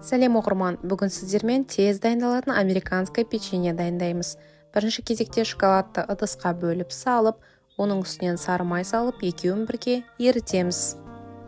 Сәлем оқырман, бүгін сіздермен тез дайындалатын американское печенье дайындаймыз. Бірінші кезекте шоколадты ыдысқа бөліп салып, оның үстінен сары май салып, екеуін бірге ерітеміз.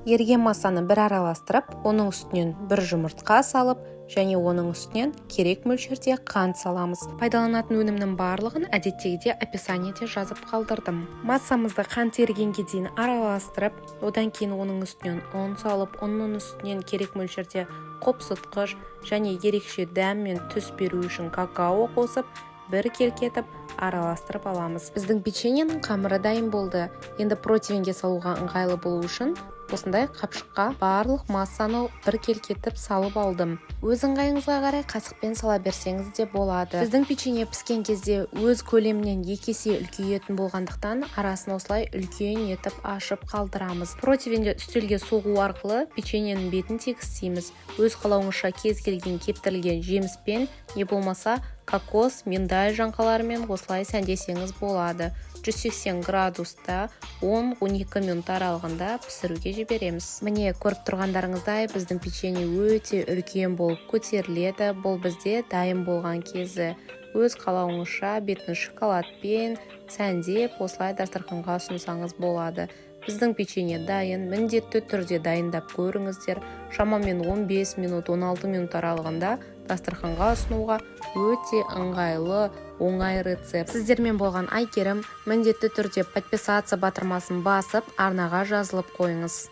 Еріген массаны бір араластырып, оның үстінен бір жұмыртқа салып, және оның үстінен керек мөлшерде қант саламыз. Пайдаланатын өнімнің барлығын әдеттегідей описаниеде жазып қалдырдым. Массамызды қант ерігенге дейін араластырып, одан кейін оның үстінен ұн салып, ұнның үстінен керек мөлшерде қопсытқыш және ерекше дәм мен түс беру үшін какао қосып, бір келкетіп араластырып аламыз. Біздің печеньенің қамыры дайын болды. Енді противенге салуға ыңғайлы болу үшін осындай қапшыққа барлық массаны бір келкетіп салып алдым. Өз ыңғайыңызға қарай қасықпен сала берсеңіз де болады. Біздің печенье піскен кезде өз көлемінен 2 есе үлкейетін болғандықтан арасын осылай үлкен етіп ашып қалдырамыз. Противенде үстелге соғу арқылы печеньенің бетін тегістейміз. Өз қалауыңызша кез келген кептірілген жеміспен не болмаса кокос, миндай жаңқаларымен осылай сәндесеңіз болады. 180 градуста 10-12 минут аралығында пісіруге жібереміз. Міне, көріп тұрғандарыңыздай біздің печенье өте үлкен болып көтеріледі. Бұл бізде дайын болған кезі. Өз қалауыңызша бетін шоколадпен сәндеп осылай дастарханға ұсынсаңыз болады. Біздің печенье дайын, міндетті түрде дайындап көріңіздер. Шамамен 15 минут, 16 минут аралығында дастарханға ұсынуға өте ыңғайлы, оңай рецепт. Сіздермен болған Айкерім. Міндетті түрде подписаться батырмасын басып, арнаға жазылып қойыңыз.